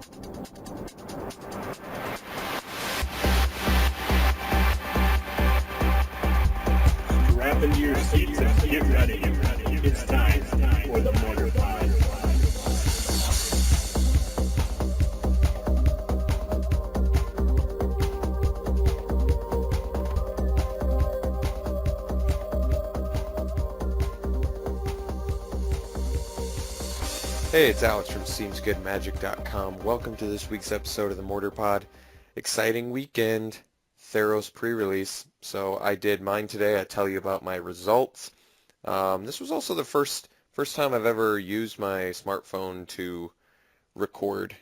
Strap into your seats and get ready. It's time for the Mortarpod. Hey, it's Alex from SeemsGoodMagic.com. Welcome to this week's episode of the Mortarpod. Exciting weekend, Theros pre-release. So I did mine today. I tell you about my results. This was also the first time I've ever used my smartphone to record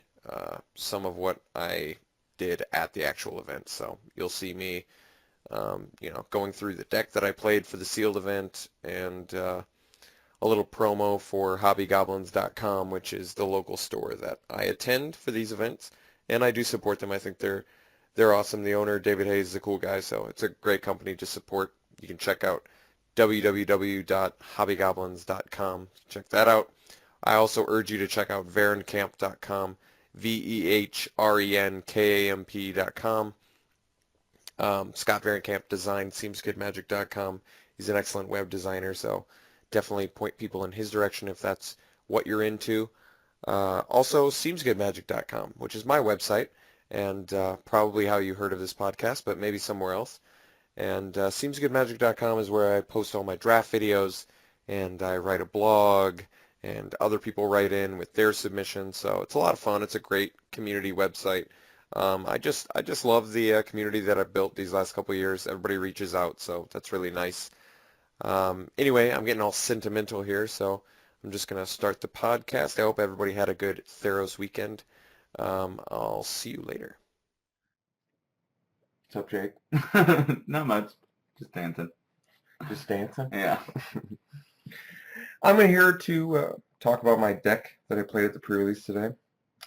some of what I did at the actual event. So you'll see me, going through the deck that I played for the sealed event and a little promo for hobbygoblins.com, which is the local store that I attend for these events, and I do support them. I think they're awesome. The owner, David Hayes, is a cool guy, so it's a great company to support. You can check out www.hobbygoblins.com. Check that out. I also urge you to check out verencamp.com, VEHRENKAMP.com. Scott Verencamp designed SeemsGoodMagic.com. He's an excellent web designer, so definitely point people in his direction if that's what you're into. Also, SeemsGoodMagic.com, which is my website, and probably how you heard of this podcast, but maybe somewhere else. And SeemsGoodMagic.com is where I post all my draft videos, and I write a blog, and other people write in with their submissions. So it's a lot of fun. It's a great community website. I just love the community that I've built these last couple of years. Everybody reaches out, so that's really nice. Anyway, I'm getting all sentimental here, so I'm just going to start the podcast. I hope everybody had a good Theros weekend. I'll see you later. What's up, Jake? Not much. Just dancing. Just dancing? Yeah. I'm here to talk about my deck that I played at the pre-release today.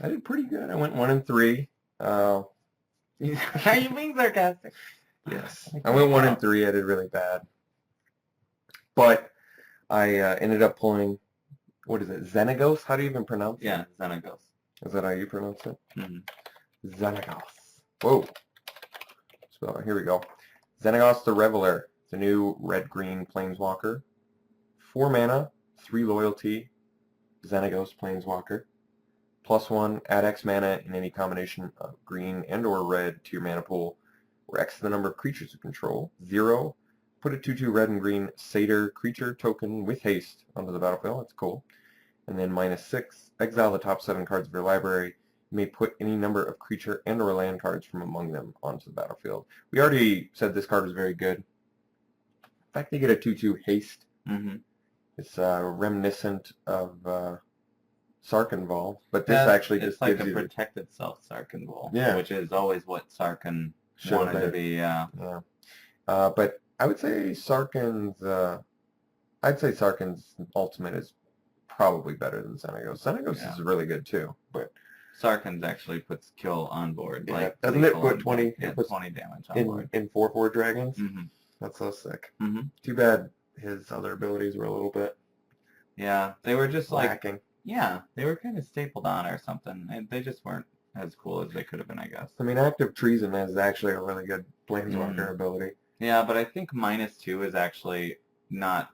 I did pretty good. I went 1-3. Are you being sarcastic? Yes. I went 1-3. I did really bad. But I ended up pulling, what is it, Xenagos? How do you even pronounce it? Yeah, Xenagos. Is that how you pronounce it? Mm-hmm. Xenagos. Whoa. So here we go. Xenagos the Reveler. It's a new red-green planeswalker. 4 mana, 3 loyalty, Xenagos planeswalker. +1, add X mana in any combination of green and or red to your mana pool, where X is the number of creatures you control. 0. Put a 2/2 red and green satyr creature token with haste onto the battlefield. That's cool. And then -6, exile the top 7 cards of your library. You may put any number of creature and or land cards from among them onto the battlefield. We already said this card was very good. In fact, they get a 2/2 haste. Mm-hmm. It's reminiscent of Sarkhanval, but this actually just like gives a you protect itself Sarkhanval, yeah, which is always what Sarkhan wanted to be. Yeah. But I would say Sarkhan's ultimate is probably better than Xenagos. Xenagos is really good too, but Sarkhan's actually puts kill on board. Yeah, like doesn't it put 20? Yeah, it puts 20 damage on board in 4/4 dragons. Mm-hmm. That's so sick. Mm-hmm. Too bad his other abilities were a little bit they were just lacking. They were kind of stapled on or something, and they just weren't as cool as they could have been, I guess. I mean, Active Treason is actually a really good planeswalker ability. Yeah, but I think -2 is actually not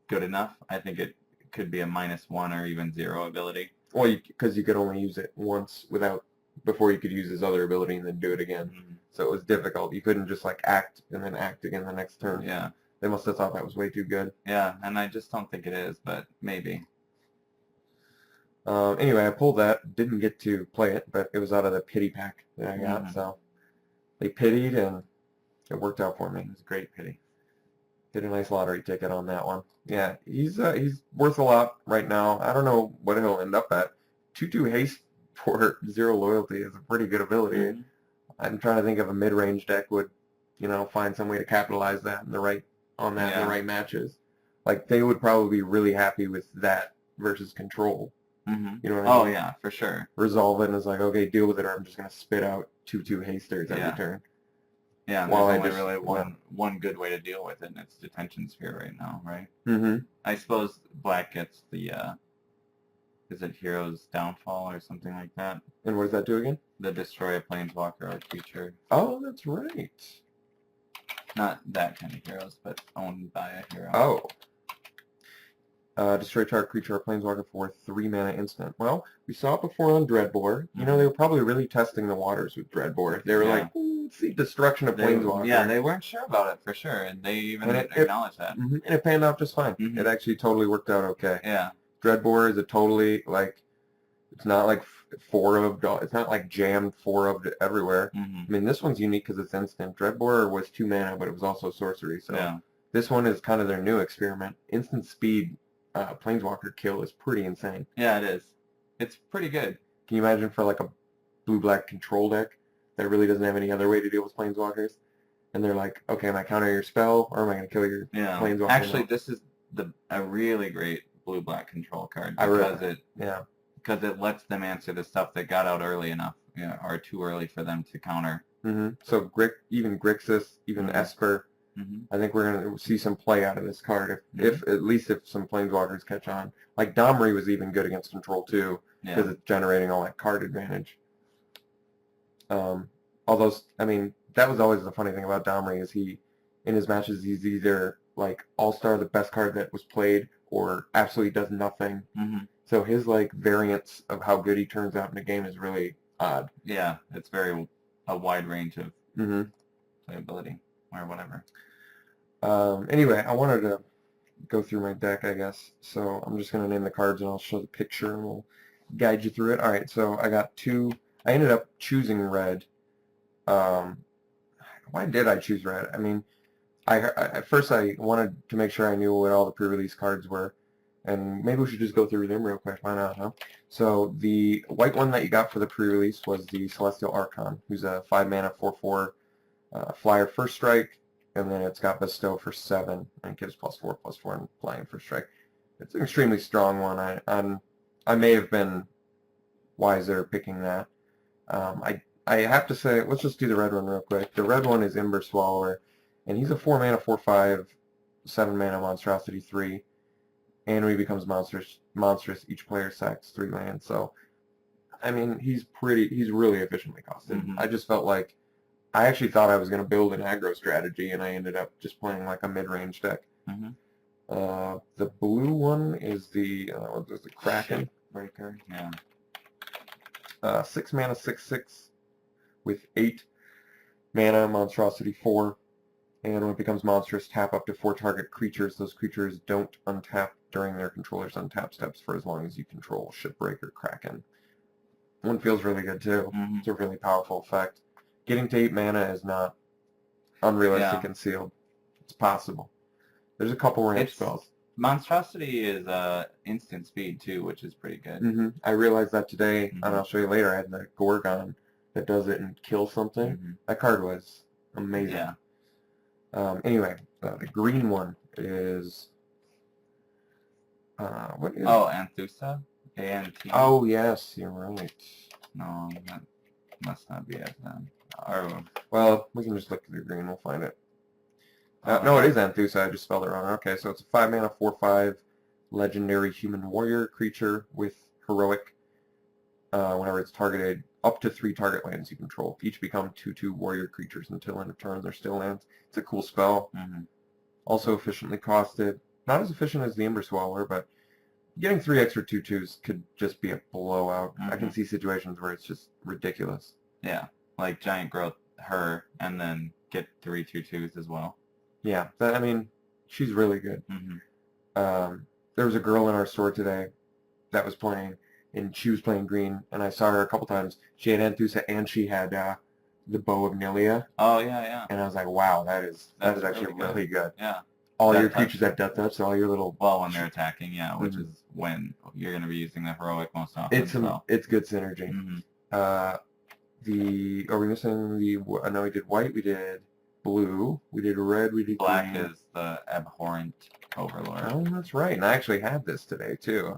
good enough. I think it could be a -1 or even 0 ability. Well, because you could only use it once before you could use his other ability and then do it again. Mm-hmm. So it was difficult. You couldn't just act and then act again the next turn. Yeah. They must have thought that was way too good. Yeah, and I just don't think it is, but maybe. Anyway, I pulled that. Didn't get to play it, but it was out of the pity pack that I got. Mm-hmm. So they pitied, and it worked out for me. It was a great pity. Did a nice lottery ticket on that one. Yeah, he's worth a lot right now. I don't know what he'll end up at. 2/2 haste for 0 loyalty is a pretty good ability. Mm-hmm. I'm trying to think of a mid-range deck would, find some way to capitalize that in the right matches. Like they would probably be really happy with that versus control. Mm-hmm. You know what I mean? Yeah, for sure. Resolve it and it's like, okay, deal with it, or I'm just gonna spit out 2/2 hasters every turn. Yeah, there's only really one good way to deal with it, and it's Detention Sphere right now, right? Mm-hmm. I suppose black gets the is it Hero's Downfall or something like that? And what does that do again? The destroy a planeswalker or creature. Oh, that's right. Not that kind of heroes, but owned by a hero. Oh. Destroy target creature or planeswalker for 3 mana instant. Well, we saw it before on Dreadbore. You know, they were probably really testing the waters with Dreadbore. They were like, let's see, destruction of planeswalker. Yeah, they weren't sure about it for sure, and they even acknowledged that. And it panned out just fine. Mhm. It actually totally worked out okay. Yeah. Dreadbore is a totally, like, it's not like it's not like jammed 4 of everywhere. Mhm. I mean, this one's unique because it's instant. Dreadbore was 2 mana, but it was also sorcery. So Yeah. this one is kind of their new experiment. Instant speed planeswalker kill is pretty insane. Yeah, it is. It's pretty good. Can you imagine for like a blue-black control deck that really doesn't have any other way to deal with planeswalkers? And they're like, okay, am I counter your spell or am I going to kill your planeswalker? Actually, this is a really great blue-black control card because it lets them answer the stuff that got out early enough, or too early for them to counter. So even Grixis, even Esper, I think we're going to see some play out of this card if at least if some planeswalkers catch on. Like Domri was even good against control too because it's generating all that card advantage. Although, I mean, that was always the funny thing about Domri is in his matches, he's either like all-star, the best card that was played, or absolutely does nothing. So his like variance of how good he turns out in a game is really odd. Yeah, it's a wide range of playability or whatever. Anyway, I wanted to go through my deck, I guess. So I'm just going to name the cards and I'll show the picture and we'll guide you through it. All right, so I got 2. I ended up choosing red. Why did I choose red? I mean, at first I wanted to make sure I knew what all the pre-release cards were. And maybe we should just go through them real quick. Why not, huh? So the white one that you got for the pre-release was the Celestial Archon, who's a 5 mana 4/4 flyer first strike. And then it's got Bestow for 7, and it gives +4/+4 and flying for strike. It's an extremely strong one. I may have been wiser picking that. I have to say, let's just do the red one real quick. The red one is Ember Swallower, and he's a 4 mana 4/5, 7 mana monstrosity 3, and when he becomes monstrous, each player sacks 3 lands. So, I mean, he's really efficiently costed. I just felt like I actually thought I was going to build an aggro strategy, and I ended up just playing like a mid-range deck. The blue one is the Kraken Breaker. Yeah. 6 mana 6/6 with 8 mana monstrosity 4, and when it becomes monstrous, tap up to 4 target creatures. Those creatures don't untap during their controller's untap steps for as long as you control Shipbreaker Kraken. One feels really good too. It's a really powerful effect. Getting to 8 mana is not unrealistic and sealed. It's possible. There's a couple ramp spells. Monstrosity is instant speed too, which is pretty good. I realized that today, and I'll show you later. I had the Gorgon that does it and kills something. That card was amazing. Yeah. Anyway, the green one is what is? Oh, Anthusa. A-N-T. Oh yes, you're right. No, that must not be it then. Or, well, we can just look through green. We'll find it. No, it is Anthusa. I just spelled it wrong. Okay, so it's a 5 mana 4/5 legendary human warrior creature with heroic. Whenever it's targeted, up to 3 target lands you control. Each become 2/2 warrior creatures until end of turn. They're still lands. It's a cool spell. Also efficiently costed. Not as efficient as the Ember Swallower, but getting 3 extra 2/2s could just be a blowout. I can see situations where it's just ridiculous. Yeah, like Giant Growth her, and then get 3 2/2s as well. Yeah, I mean, she's really good. There was a girl in our store today that was playing, and she was playing green, and I saw her a couple times. She had Anthusa, and she had the Bow of Nilia. Oh, yeah. And I was like, wow, that is actually really good. Yeah. All your creatures have death touch, so all your little... Well, when they're attacking, yeah, which is when you're going to be using the heroic most often. It's good synergy. Are we missing the... I know we did white, we did blue, we did red, we did black green. is the Abhorrent Overlord. Oh, that's right. And I actually had this today, too.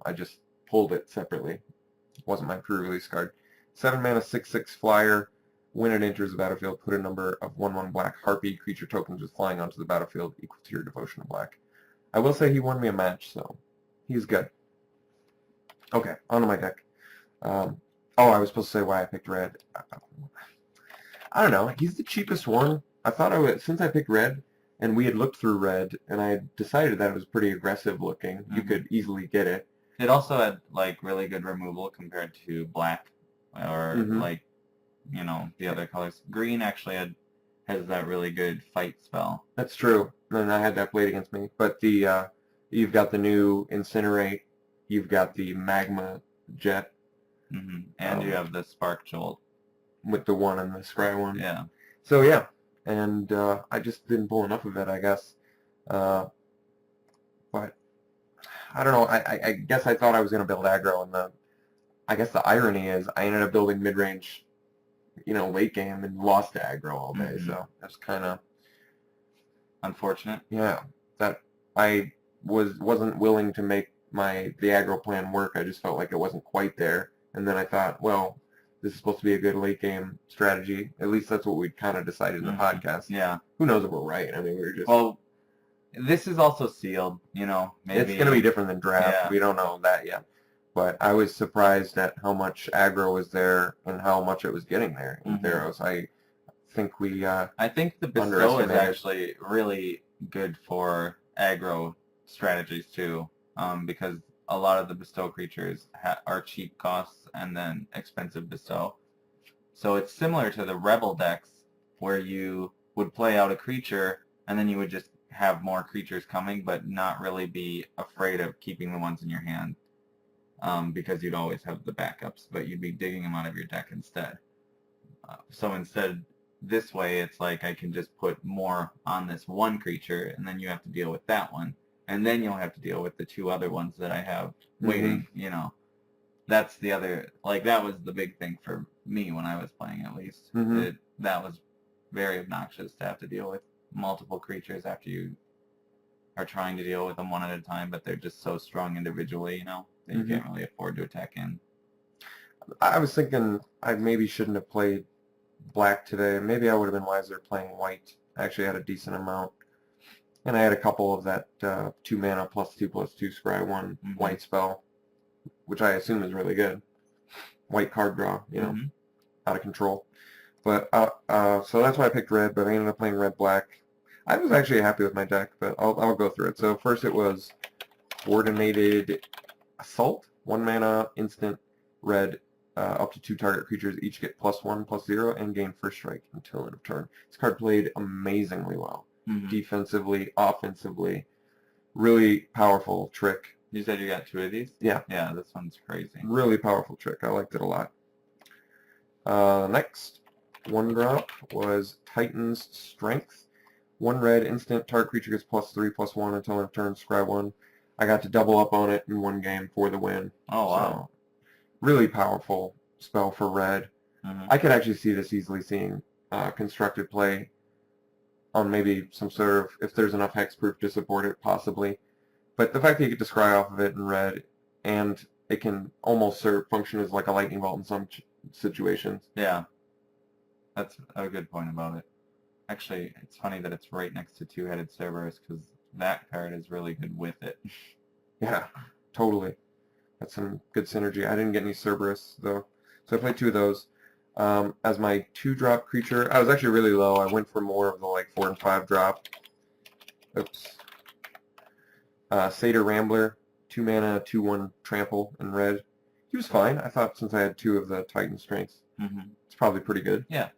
I just pulled it separately. It wasn't my pre-release card. 7 mana 6/6 flyer. When it enters the battlefield, put a number of 1/1 black harpy creature tokens with flying onto the battlefield equal to your devotion to black. I will say he won me a match, so he's good. Okay, onto my deck. I was supposed to say why I picked red. I don't know. He's the cheapest one. I thought since I picked red, and we had looked through red, and I decided that it was pretty aggressive looking. Mm-hmm. You could easily get it. It also had like really good removal compared to black, or like, you know, the other colors. Green actually has that really good fight spell. That's true. And I had that played against me. But the you've got the new Incinerate. You've got the Magma Jet. And you have the Spark Jolt. With the one and the Scry one. Yeah. So yeah, and I just didn't pull enough of it, I guess. But I don't know. I guess I thought I was going to build aggro, and I guess the irony is I ended up building mid-range, you know, late game and lost to aggro all day. So that's kind of unfortunate. Yeah, that I wasn't willing to make the aggro plan work. I just felt like it wasn't quite there, and then I thought, well, this is supposed to be a good late game strategy. At least that's what we kind of decided in the podcast. Yeah. Who knows if we're right? I mean, we were just. Well, this is also sealed, you know. Maybe it's going to be different than draft. Yeah. We don't know that yet. But I was surprised at how much aggro was there and how much it was getting there in Theros. I think I think the bestow is actually really good for aggro strategies too, because a lot of the bestow creatures are cheap costs and then expensive bestow. So it's similar to the rebel decks where you would play out a creature and then you would just have more creatures coming but not really be afraid of keeping the ones in your hand, because you'd always have the backups, but you'd be digging them out of your deck instead. So instead, this way it's like I can just put more on this one creature and then you have to deal with that one. And then you'll have to deal with the two other ones that I have waiting, you know. That's the other, like, that was the big thing for me when I was playing, at least. That was very obnoxious to have to deal with multiple creatures after you are trying to deal with them one at a time, but they're just so strong individually, you know, that you can't really afford to attack in. I was thinking I maybe shouldn't have played black today. Maybe I would have been wiser playing white. I actually had a decent amount. And I had a couple of that 2 mana +2/+2 scry 1 white spell, which I assume is really good. White card draw, you know, out of control. But so that's why I picked red, but I ended up playing red-black. I was actually happy with my deck, but I'll go through it. So first it was Coordinated Assault, 1 mana, instant, red, up to 2 target creatures each get +1/+0 and gain first strike until end of turn. This card played amazingly well. Defensively, offensively, really powerful trick. You said you got 2 of these? Yeah. Yeah, this one's crazy. Really powerful trick. I liked it a lot. Next, 1 drop was Titan's Strength. 1 red, instant, target creature gets +3/+1 until end of turn, scry 1. I got to double up on it in 1 game for the win. Oh, wow. So, really powerful spell for red. I could actually see this easily seeing constructed play on maybe some sort of, if there's enough hexproof to support it, possibly. But the fact that you get to scry off of it in red, and it can almost function as like a lightning bolt in some situations. Yeah, that's a good point about it. Actually, it's funny that it's right next to Two-Headed Cerberus, because that card is really good with it. Yeah, totally. That's some good synergy. I didn't get any Cerberus, though. So I played 2 of those. As my 2-drop creature, I was actually really low. I went for more of the like 4 and 5 drop. Oops. Satyr Rambler, 2 mana, 2/1 trample in red. He was fine. I thought since I had 2 of the Titan Strengths, it's probably pretty good. Yeah.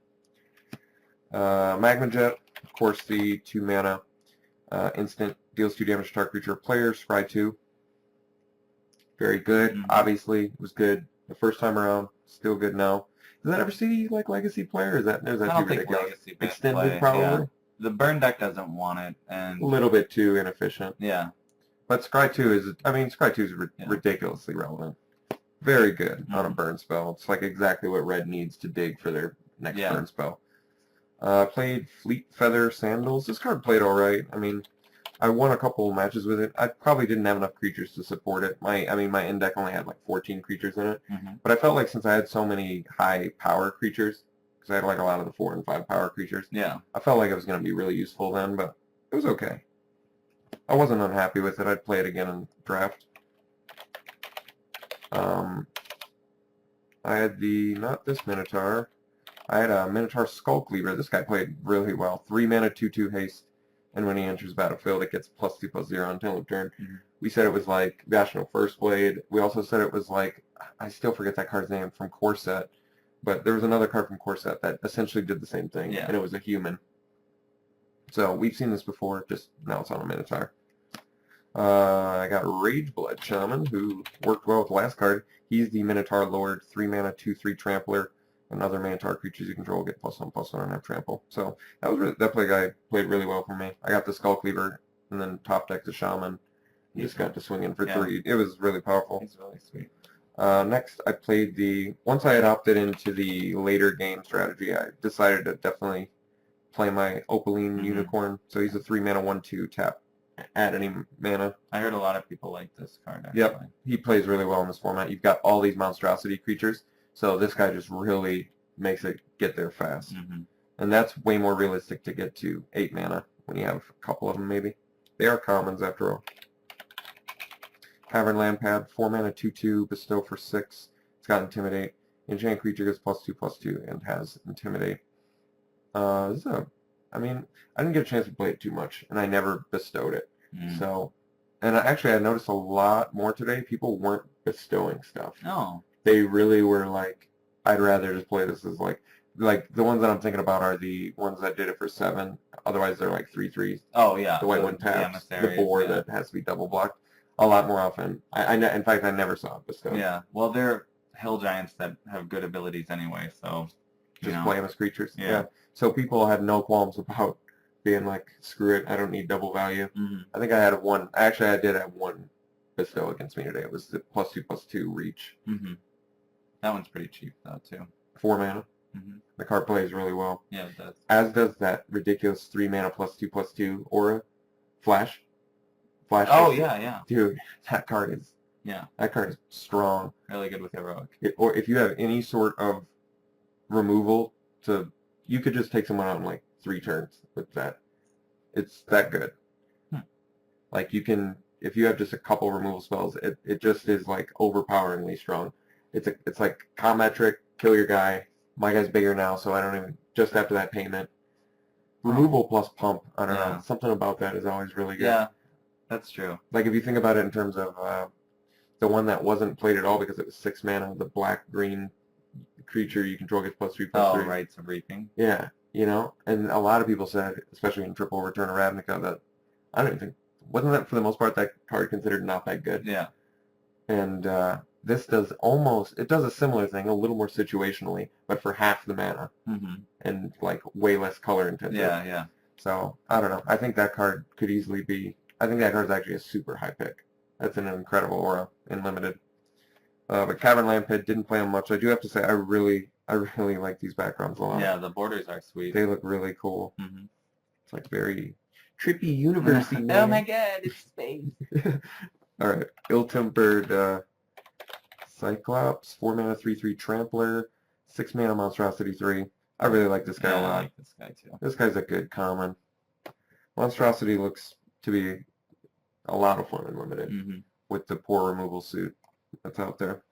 Magma Jet, of course, the 2 mana instant, deals 2 damage to target creature or player, scry 2. Very good. Obviously, it was good the first time around. Still good now. Does that ever see like legacy play, or is that too ridiculous? Legacy extended play, probably. Yeah. The burn deck doesn't want it, and a little bit too inefficient. Yeah. But Scry 2 is, I mean, Scry 2 is ridiculously relevant. Very good on a burn spell. It's like exactly what red needs to dig for their next burn spell. Played Fleet Feather Sandals. This card played all right. I mean, I won a couple matches with it. I probably didn't have enough creatures to support it. My end deck only had like 14 creatures in it. But I felt like since I had so many high power creatures, because I had like a lot of the 4 and 5 power creatures, I felt like it was going to be really useful then, but it was okay. I wasn't unhappy with it. I'd play it again in draft. I had not this Minotaur. I had a Minotaur Skull Cleaver. This guy played really well. 3 mana, 2/2 haste, and when he enters battlefield, it gets +2/+0 until end of turn. We said it was like National First Blade. We also said it was like, I still forget that card's name, from Core Set, but there was another card from Core Set that essentially did the same thing, and it was a human. So we've seen this before, just now it's on a Minotaur. I got Rageblood Shaman, who worked well with the last card. He's the Minotaur Lord, 3 mana, 2/3 Trampler. Another Minotaur creatures you control get +1/+1 and have trample. So that was that guy played really well for me. I got the Skull Cleaver and then top deck the Shaman. He just got to swing in for 3. It was really powerful. He's really sweet. Next, I played once I had opted into the later game strategy, I decided to definitely play my Opaline Unicorn. So he's a 3 mana 1/2 tap. Add any mana. I heard a lot of people like this card, actually. Yep, he plays really well in this format. You've got all these monstrosity creatures, so this guy just really makes it get there fast. And that's way more realistic to get to 8 mana when you have a couple of them, maybe. They are commons, after all. Cavern Lampad, 4 mana, 2/2, bestow for 6. It's got Intimidate. Enchant creature gets +2/+2 and has Intimidate. This is I mean, I didn't get a chance to play it too much, and I never bestowed it. So, and actually I noticed a lot more today, people weren't bestowing stuff. Oh. They really were like, I'd rather just play this as like the ones that I'm thinking about are the ones that did it for 7. Otherwise, they're like 3/3s. Oh, yeah. The white one taps, the 4 that has to be double blocked. A lot more often. In fact, I never saw it bestowed. Yeah. Well, they're hill giants that have good abilities anyway, so... Just play them as creatures. Yeah. So people had no qualms about being like, screw it, I don't need double value. I think I had one. Actually, I did have one bestow against me today. It was the +2/+2 reach. That one's pretty cheap, though, too. 4 mana. The card plays really well. Yeah, it does. As does that ridiculous 3 mana +2/+2 aura. Flash. Oh, yeah. Dude, that card is... Yeah. That card is strong. Really good with heroic. Or if you have any sort of removal you could just take someone out in like 3 turns with that. It's that good. Like you can, if you have just a couple removal spells, it just is like overpoweringly strong. It's like combat trick, kill your guy. My guy's bigger now, so I don't even, just after that payment. Removal plus pump, I don't know. Something about that is always really good. Yeah, that's true. Like if you think about it in terms of the one that wasn't played at all because it was 6 mana, the black-green creature you control gets +3/+3. Oh, Rites of Reaping. Yeah, you know, and a lot of people said, especially in Triple Return of Ravnica, that I don't even think, wasn't that for the most part that card considered not that good? Yeah. And this does it does a similar thing, a little more situationally, but for half the mana, and like way less color intensive. Yeah. So, I don't know, I think that card could easily be, I think that card's actually a super high pick. That's an incredible aura in Limited. But Cavern Lamphead didn't play them much. I do have to say I really like these backgrounds a lot. Yeah, the borders are sweet. They look really cool. It's like very trippy university. Oh my god, it's space. All right, Ill-Tempered Cyclops, 4 mana 3/3 Trampler, 6 mana Monstrosity 3. I really like this guy a lot. I like this guy too. This guy's a good common. Monstrosity looks to be a lot of fun in Limited with the poor removal suit that's out there.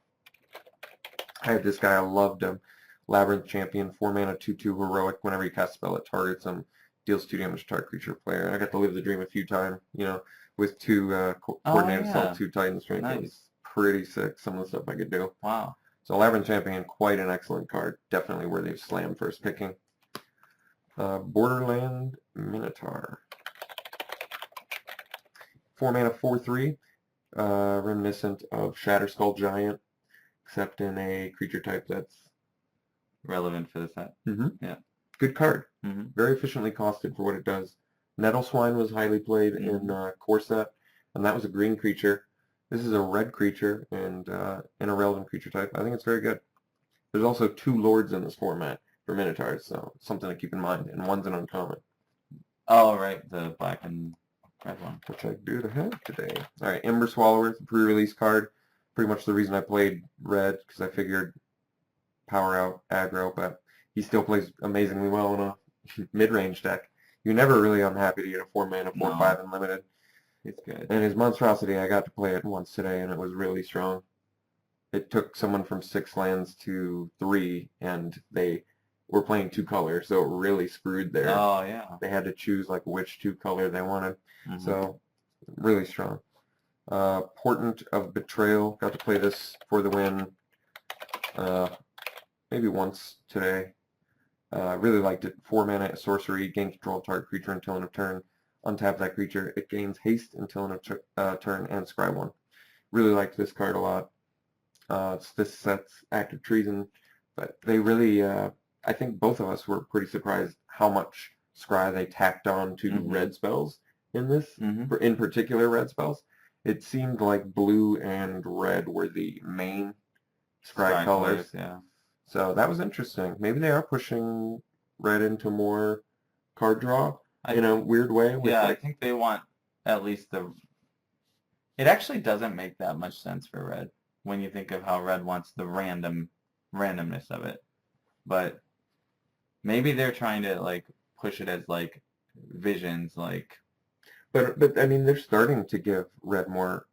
I had this guy, I loved him. Labyrinth Champion, 4 mana 2/2 heroic. Whenever you cast a spell, it targets him, deals 2 damage to target creature player. I got to live the dream a few times, you know, with 2 coordinated assault, 2 Titan Strength. It was pretty sick, some of the stuff I could do. Wow. So Labyrinth Champion, quite an excellent card. Definitely worthy of Slam first picking. Borderland Minotaur. 4 mana 4/3. Reminiscent of Shatterskull Giant, except in a creature type that's relevant for the set. Yeah. Good card. Very efficiently costed for what it does. Nettle Swine was highly played in Core Set, and that was a green creature. This is a red creature and an irrelevant creature type. I think it's very good. There's also 2 lords in this format for Minotaurs, so something to keep in mind, and one's an uncommon. Oh, right, the black and red one. Which I do have today. Alright, Ember Swallower, the pre-release card. Pretty much the reason I played red, because I figured power out aggro, but he still plays amazingly well in a mid-range deck. You're never really unhappy to get a 4 mana 4/5 in Limited. It's good. And his Monstrosity, I got to play it once today, and it was really strong. it took someone from 6 lands to 3, and they were playing 2 colors, so it really screwed their. Oh yeah. They had to choose like which 2 color they wanted. Mhm. So really strong. Portent of Betrayal. Got to play this for the win. Maybe once today. Really liked it. 4 mana sorcery. Gain control of target creature until end of turn. Untap that creature. It gains haste until end of turn and scry 1. Really liked this card a lot. This set's Active Treason, but they really, I think both of us were pretty surprised how much scry they tacked on to red spells in this, in particular red spells. It seemed like blue and red were the main scry colors. Yeah. So that was interesting. Maybe they are pushing red into more card draw in a weird way. With I think they want at least the... It actually doesn't make that much sense for red when you think of how red wants the randomness of it. But maybe they're trying to like push it as like visions, like... But I mean, they're starting to give red more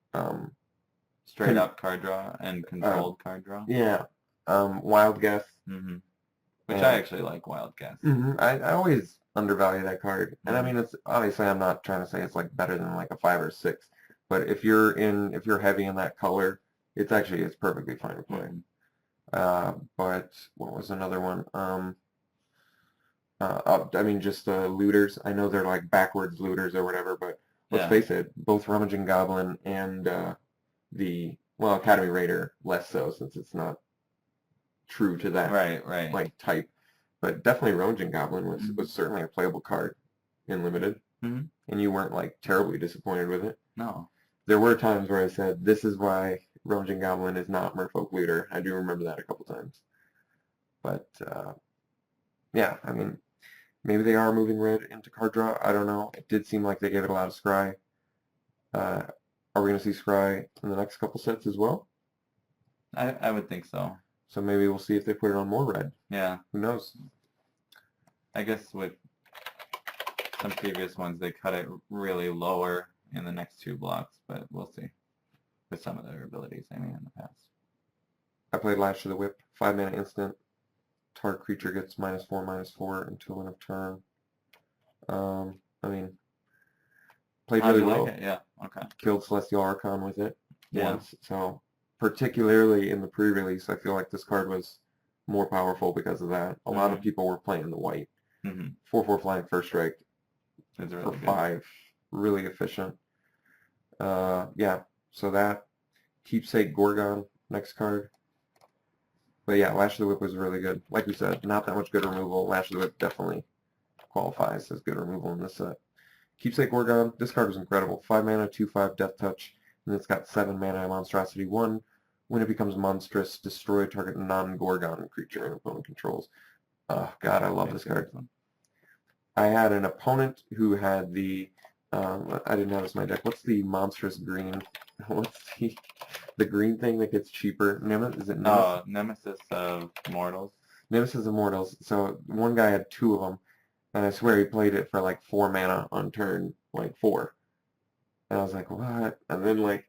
straight up card draw and controlled card draw. Yeah. Wild Guess. Which I actually like Wild Guess. I always undervalue that card. And I mean, it's obviously, I'm not trying to say it's like better than like a 5 or 6. But if you're heavy in that color, it's perfectly fine to play. But what was another one? I mean, just looters. I know they're like backwards looters or whatever, but let's face it, both Rummaging Goblin and Academy Raider less so, since it's not true to that like type. But definitely Rummaging Goblin was certainly a playable card in Limited, and you weren't like terribly disappointed with it. No. There were times where I said, this is why Rummaging Goblin is not Merfolk Looter. I do remember that a couple times. But, yeah, I mean, maybe they are moving red into card draw. I don't know. It did seem like they gave it a lot of scry. Are we going to see scry in the next couple sets as well? I would think so. So maybe we'll see if they put it on more red. Yeah. Who knows? I guess with some previous ones, they cut it really lower in the next 2 blocks, but we'll see. With some of their abilities, I mean, in the past. I played Lash of the Whip, 5 mana instant. Target creature gets -4/-4 until end of turn. I mean, played really well. Like it? Yeah, okay. Killed Celestial Archon with it once. So particularly in the pre-release, I feel like this card was more powerful because of that. A lot of people were playing the white. 4/4 flying first strike for 5. Really efficient. Yeah, so that. Keepsake Gorgon, next card. But yeah, Lash of the Whip was really good. Like we said, not that much good removal. Lash of the Whip definitely qualifies as good removal in this set. Keepsake Gorgon, this card was incredible. 5 mana, 2/5 Death Touch, and it's got 7 mana Monstrosity 1. When it becomes monstrous, destroy target non-Gorgon creature an opponent controls. Oh god, I love this card. I had an opponent who had the I didn't have this in my deck. What's the monstrous green? What's the green thing that gets cheaper? Is it Nemesis? Oh, Nemesis of Mortals. Nemesis of Mortals. So one guy had 2 of them, and I swear he played it for like 4 mana on turn, like 4. And I was like, what? And then like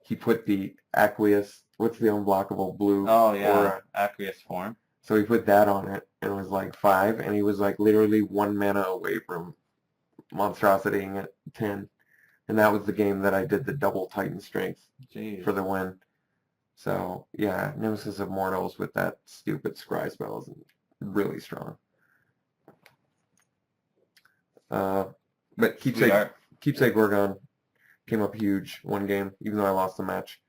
he put the Aqueous, what's the unblockable blue? Oh yeah, Aqueous Form. So he put that on it, and it was like 5, and he was like literally 1 mana away from monstrositying at 10. And that was the game that I did the double Titan Strength for the win. So yeah, Nemesis of Mortals with that stupid scry spell is really strong. But Keepsake Gorgon came up huge one game, even though I lost the match.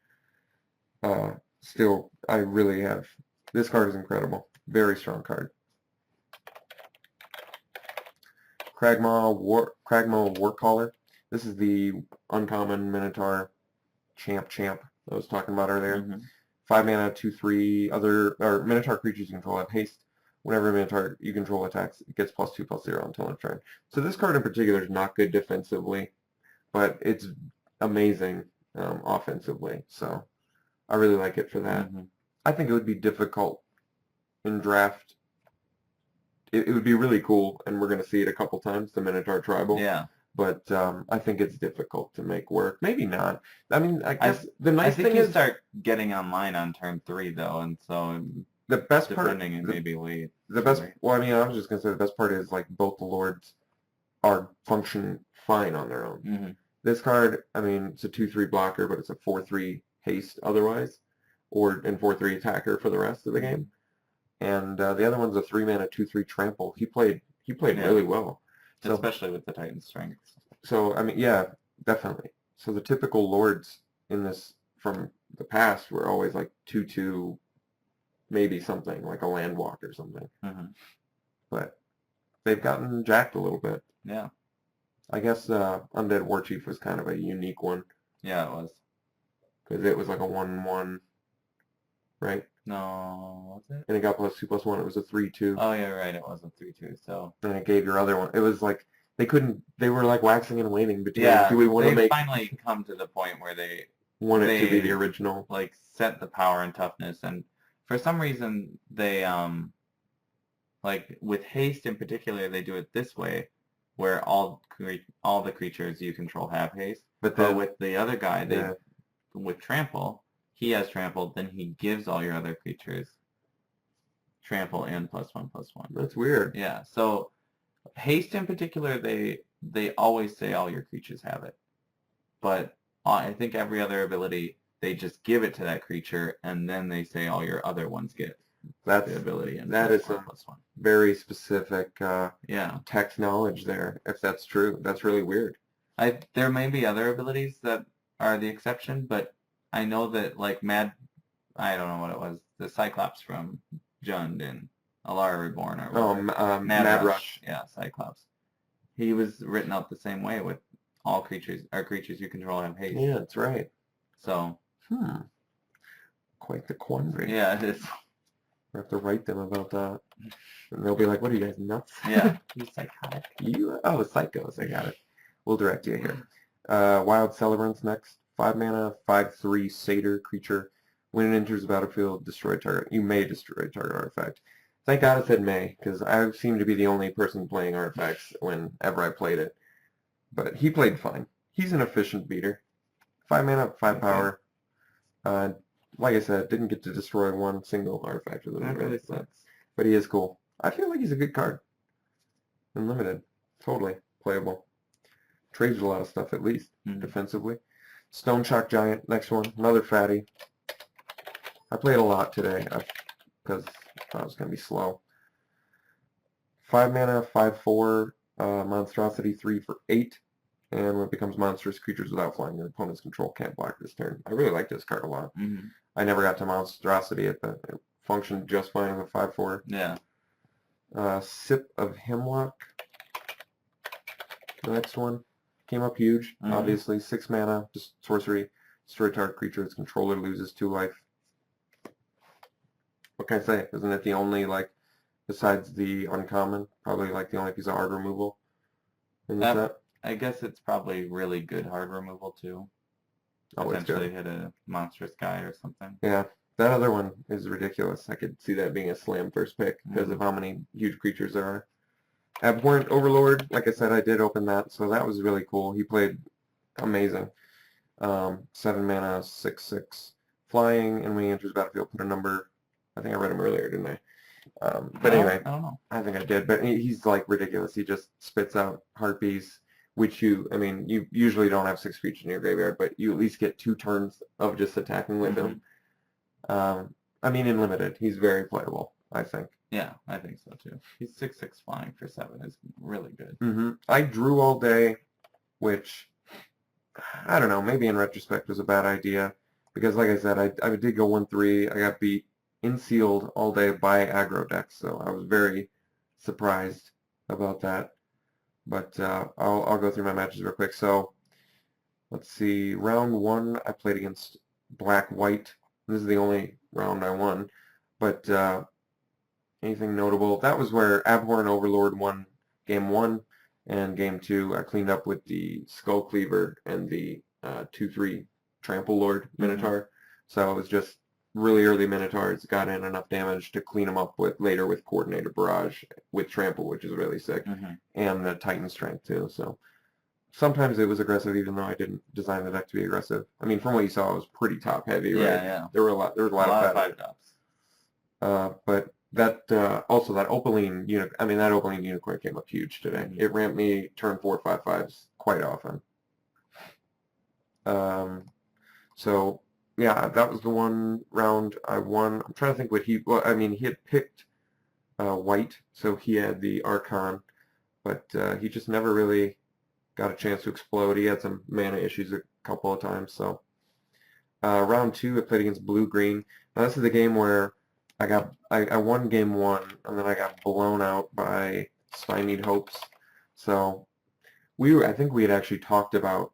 Still, I really have. This card is incredible. Very strong card. Kragmaw Warcaller. This is the uncommon Minotaur champ I was talking about earlier. 5 mana, 2/3 Minotaur creatures you control have haste. Whenever a Minotaur you control attacks, it gets +2/+0 until end of turn. So this card in particular is not good defensively, but it's amazing offensively. So I really like it for that. I think it would be difficult in draft. It would be really cool, and we're going to see it a couple times, the Minotaur Tribal. Yeah. but I think it's difficult to make work. Maybe not. I mean, I guess the I nice think thing you is start getting online on turn 3 though, and so the best part. depending it may be late. The best. Well, I mean, I was just gonna say the best part is like both the lords are function fine on their own. Mm-hmm. This card, I mean, it's a 2/3 blocker, but it's a 4/3 haste otherwise, and 4/3 attacker for the rest of the game. And the other one's a 3 mana 2/3 trample. He played really well. So, especially with the Titan strength. So I mean, yeah, definitely. So the typical lords in this from the past were always like 2/2, maybe something like a land walk or something. Mm-hmm. But they've gotten jacked a little bit. Yeah. I guess Undead Warchief was kind of a unique one. Yeah, it was. Because it was like a 1/1, right? No, was it? And it got +2/+1. It was a 3/2. Oh, yeah, right. It was a 3/2. So. And it gave your other one. It was like they couldn't. They were like waxing and waning between. Yeah. Do we want to make finally come to the point where they want it to be the original? Like set the power and toughness, and for some reason they like with haste in particular they do it this way, where all the creatures you control have haste. But with the other guy, with trample, he has trample, then he gives all your other creatures trample and +1/+1. That's weird. Yeah. So haste in particular, they always say all your creatures have it, but I think every other ability they just give it to that creature, and then they say all your other ones get the ability. And that is some very specific text knowledge there. If that's true, that's really weird. There may be other abilities that are the exception, but I know that like I don't know what it was, the Cyclops from Jund in Alara Reborn or whatever. Mad Rush. Yeah, Cyclops. He was written out the same way with all creatures you control have haste. Yeah, that's right. So. Quite the quandary. Yeah, it is. I have to write them about that. And they'll be like, what are you guys, nuts? Yeah. You psychotic. Psychos. I got it. We'll direct you here. Wild Celebrant's next. 5 mana, 5/3 satyr creature. When it enters the battlefield, destroy target. You may destroy target artifact. Thank God it said may, because I seem to be the only person playing artifacts whenever I played it. But he played fine. He's an efficient beater. 5 mana, 5 power. Like I said, didn't get to destroy one single artifact with him. Really sucks. But he is cool. I feel like he's a good card. Unlimited. Totally playable. Trades a lot of stuff, at least, defensively. Stone Shock Giant, next one. Another fatty. I played a lot today because I thought it was going to be slow. 5 mana, 5/4, monstrosity 3 for 8. And when it becomes monstrous, creatures without flying your opponent's control can't block this turn. I really like this card a lot. Mm-hmm. I never got to monstrosity it, but it functioned just fine as a 5/4. Yeah. Sip of Hemlock. The next one came up huge, obviously. 6 mana, just sorcery. Destroy target creature. Its controller loses 2 life. What can I say? Isn't it the only, like, besides the uncommon, probably like the only piece of hard removal in the set? I guess it's probably really good hard removal too. Potentially hit a monstrous guy or something. Yeah, that other one is ridiculous. I could see that being a slam first pick because of how many huge creatures there are. Abhorrent Overlord, like I said, I did open that, so that was really cool. He played amazing. 7 mana, 6/6 flying, and when he enters battlefield, put a number. I think I read him earlier, didn't I? But anyway, I don't know. I think I did. But he's like ridiculous. He just spits out Harpies, which you usually don't have 6 creatures in your graveyard, but you at least get 2 turns of just attacking with him. In limited, he's very playable, I think. Yeah, I think so too. He's 6/6 flying for 7 is really good. I drew all day, which I don't know. Maybe in retrospect was a bad idea because, like I said, I did go 1/3. I got beat in sealed all day by aggro decks, so I was very surprised about that. But I'll go through my matches real quick. So let's see. Round 1, I played against Black-White. This is the only round I won. But anything notable? That was where Abhorrent Overlord won game 1, and game 2 I cleaned up with the Skull Cleaver and the 2/3 Trample Lord Minotaur. So it was just really early Minotaurs, got in enough damage to clean them up later with Coordinator Barrage with Trample, which is really sick, and the Titan Strength too. So sometimes it was aggressive, even though I didn't design the deck to be aggressive. I mean, from what you saw, it was pretty top heavy, right? Yeah. There was a lot of 5-drops. But that also that Opaline that Opaline unicorn came up huge today. Mhm. It ramped me turn 4 5/5s quite often. So yeah, that was the one round I won. I'm trying to think what he. Well, I mean, he had picked white, so he had the Archon, but he just never really got a chance to explode. He had some mana issues a couple of times. So round 2, I played against blue green. Now this is the game where I won game 1, and then I got blown out by Stymied Hopes. So I think we had actually talked about,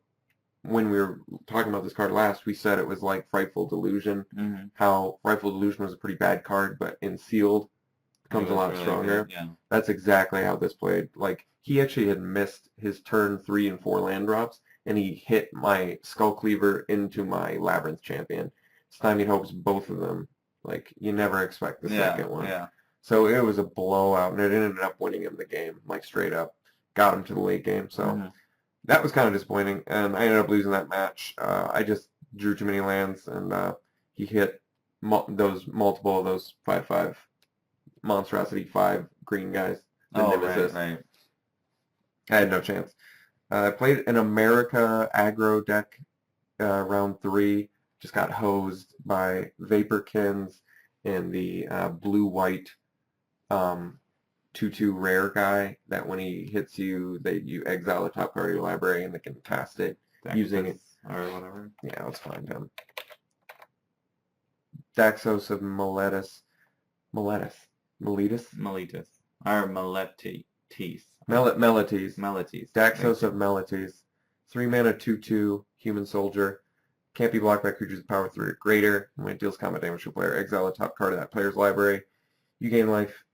when we were talking about this card last, we said it was like Frightful Delusion. Mm-hmm. How Frightful Delusion was a pretty bad card, but in sealed becomes a lot really stronger. Good, yeah. That's exactly how this played. Like, he actually had missed his turn 3 and 4 land drops, and he hit my Skull Cleaver into my Labyrinth Champion. Stymied Hopes, both of them. Like, you never expect the second one. Yeah. So it was a blowout, and it ended up winning him the game, like straight up. Got him to the late game, so that was kind of disappointing, and I ended up losing that match. I just drew too many lands, and he hit multiple of those 5/5 monstrosity 5 green guys. Right. I had no chance. I played an America aggro deck round 3. Just got hosed by Vaporkins and the blue-white 2/2 rare guy that when he hits you, you exile the top card of your library and they can cast it using it. Or whatever. Yeah, let's find him. Daxos of Meletis. Or Meletis. Daxos of Meletis. 3 mana 2/2 human soldier. Can't be blocked by creatures with power 3 or greater. When it deals combat damage to a player, exile the top card of that player's library. You gain life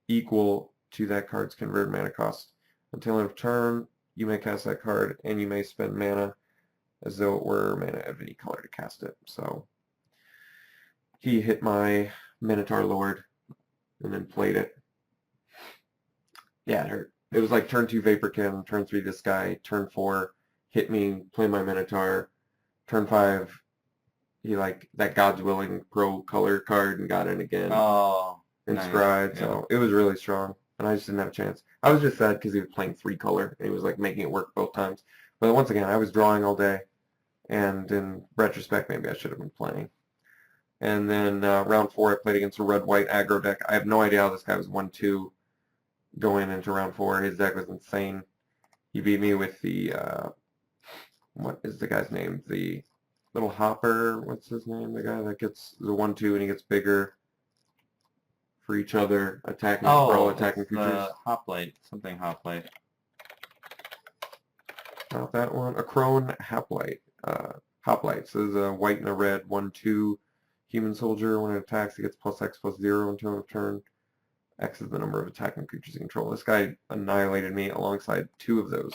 equal to that card's converted mana cost. Until end of turn, you may cast that card, and you may spend mana as though it were mana of any color to cast it. So he hit my Minotaur Lord and then played it. Yeah, it hurt. It was like turn 2 Vaporkin, turn 3 this guy, turn 4 hit me, play my Minotaur. Turn 5, he that God's Willing Pro color card and got in again. Oh, inscribed. Nice. So it was really strong, and I just didn't have a chance. I was just sad because he was playing 3 color, and he was making it work both times. But once again, I was drawing all day, and in retrospect, maybe I should have been playing. And then round 4, I played against a red-white aggro deck. I have no idea how this guy was 1/2 going into round 4. His deck was insane. He beat me with the what is the guy's name? The little hopper. What's his name? The guy that gets the 1/2 and he gets bigger for each other, attacking attacking creatures. Hoplite. Something Hoplite. Not that one. A Crone Hoplite. Hoplite. So there's a white and a red 1/2 human soldier. When it attacks, it gets +X/+0 until end of turn. X is the number of attacking creatures you control. This guy annihilated me alongside 2 of those.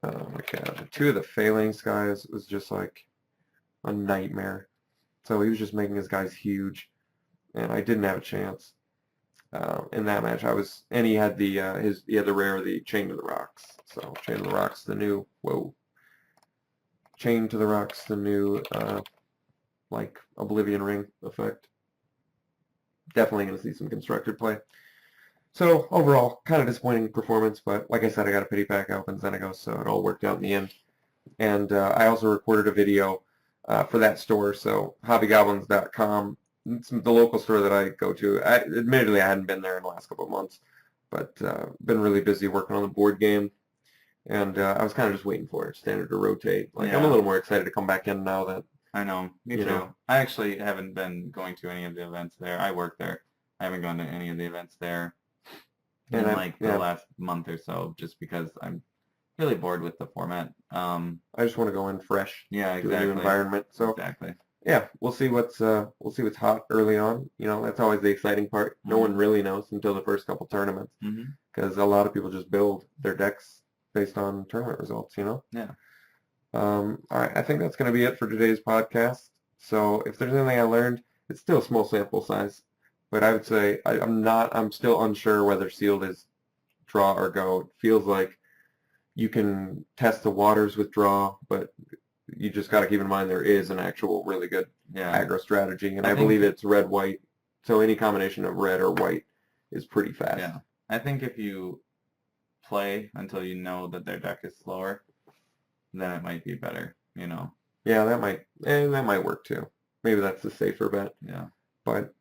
Oh my god. 2 of the Phalanx guys was just like a nightmare. So he was just making his guys huge, and I didn't have a chance. In that match, and he had the rare, the Chain to the Rocks. So Chain to the Rocks, the new Chain to the Rocks, the new Oblivion Ring effect. Definitely going to see some constructed play. So overall, kind of disappointing performance, but like I said, I got a pity pack out in Xenagos, so it all worked out in the end. And I also recorded a video for that store, so hobbygoblins.com. It's the local store that I go to. Admittedly, I hadn't been there in the last couple of months, but been really busy working on the board game, and I was kind of just waiting for it, standard to rotate. I'm a little more excited to come back in now that... I know, me too. I actually haven't been going to any of the events there. I work there. I haven't gone to any of the events there in the last month or so, just because I'm really bored with the format. I just want to go in fresh. Yeah, exactly. To a new environment. So exactly. Yeah, we'll see what's hot early on. That's always the exciting part. No one really knows until the first couple tournaments, because a lot of people just build their decks based on tournament results. Yeah. All right, I think that's going to be it for today's podcast. So if there's anything I learned, it's still a small sample size, but I would say I'm still unsure whether sealed is draw or go. It feels like you can test the waters with draw, but you just got to keep in mind there is an actual really good aggro strategy, and I believe it's red-white, so any combination of red or white is pretty fast. Yeah, I think if you play until you know that their deck is slower, then it might be better, you know. Yeah, that might work too. Maybe that's the safer bet. Yeah. But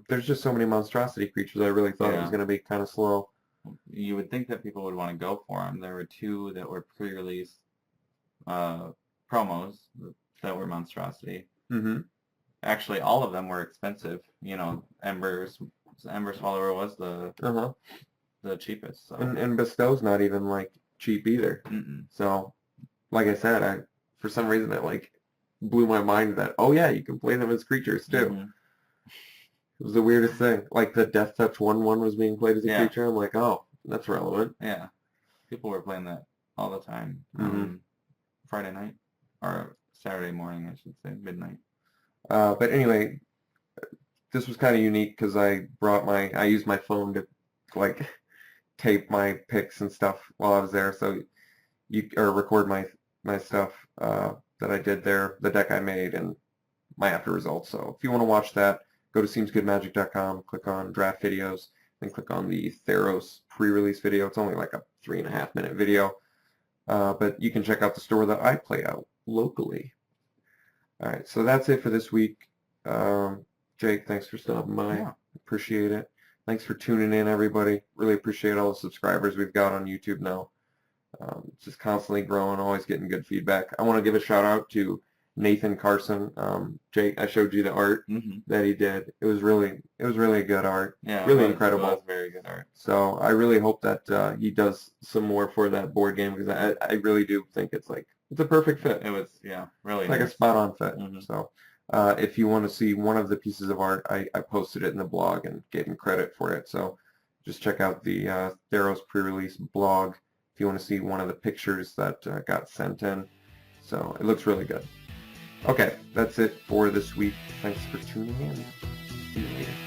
there's just so many monstrosity creatures. I really thought it was going to be kind of slow. You would think that people would want to go for them. There were 2 that were pre-release promos that were monstrosity. Mm-hmm. Actually, all of them were expensive. You know, Ember's follower was the cheapest. So. And Bestow's not even like cheap either. Mm-mm. So, like I said, for some reason it like blew my mind that yeah, you can play them as creatures too. Mm-hmm. It was the weirdest thing. Like the Death Touch 1/1 was being played as a creature. I'm like, oh, that's relevant. Yeah, people were playing that all the time. Friday night or Saturday morning, I should say, midnight. But anyway, this was kind of unique because I used my phone to like tape my picks and stuff while I was there, so record my stuff that I did there, the deck I made, and my after results. So if you want to watch that, go to SeemsGoodMagic.com, click on draft videos, then click on the Theros pre-release video. It's only like a 3.5-minute video, but you can check out the store that I play out locally. All right, so that's it for this week. Jake, thanks for stopping by. Yeah. Appreciate it. Thanks for tuning in, everybody. Really appreciate all the subscribers we've got on YouTube now. It's just constantly growing, always getting good feedback. I want to give a shout out to Nathan Carson. Jake, I showed you the art that he did. It was really good art. Yeah, really incredible. It was very good art. So I really hope that he does some more for that board game, because I really do think it's a perfect fit. It was, really like nice. a spot-on fit. So if you want to see one of the pieces of art, I posted it in the blog and gave him credit for it. So just check out the Theros pre-release blog if you want to see one of the pictures that got sent in. So it looks really good. Okay, that's it for this week. Thanks for tuning in. See you later.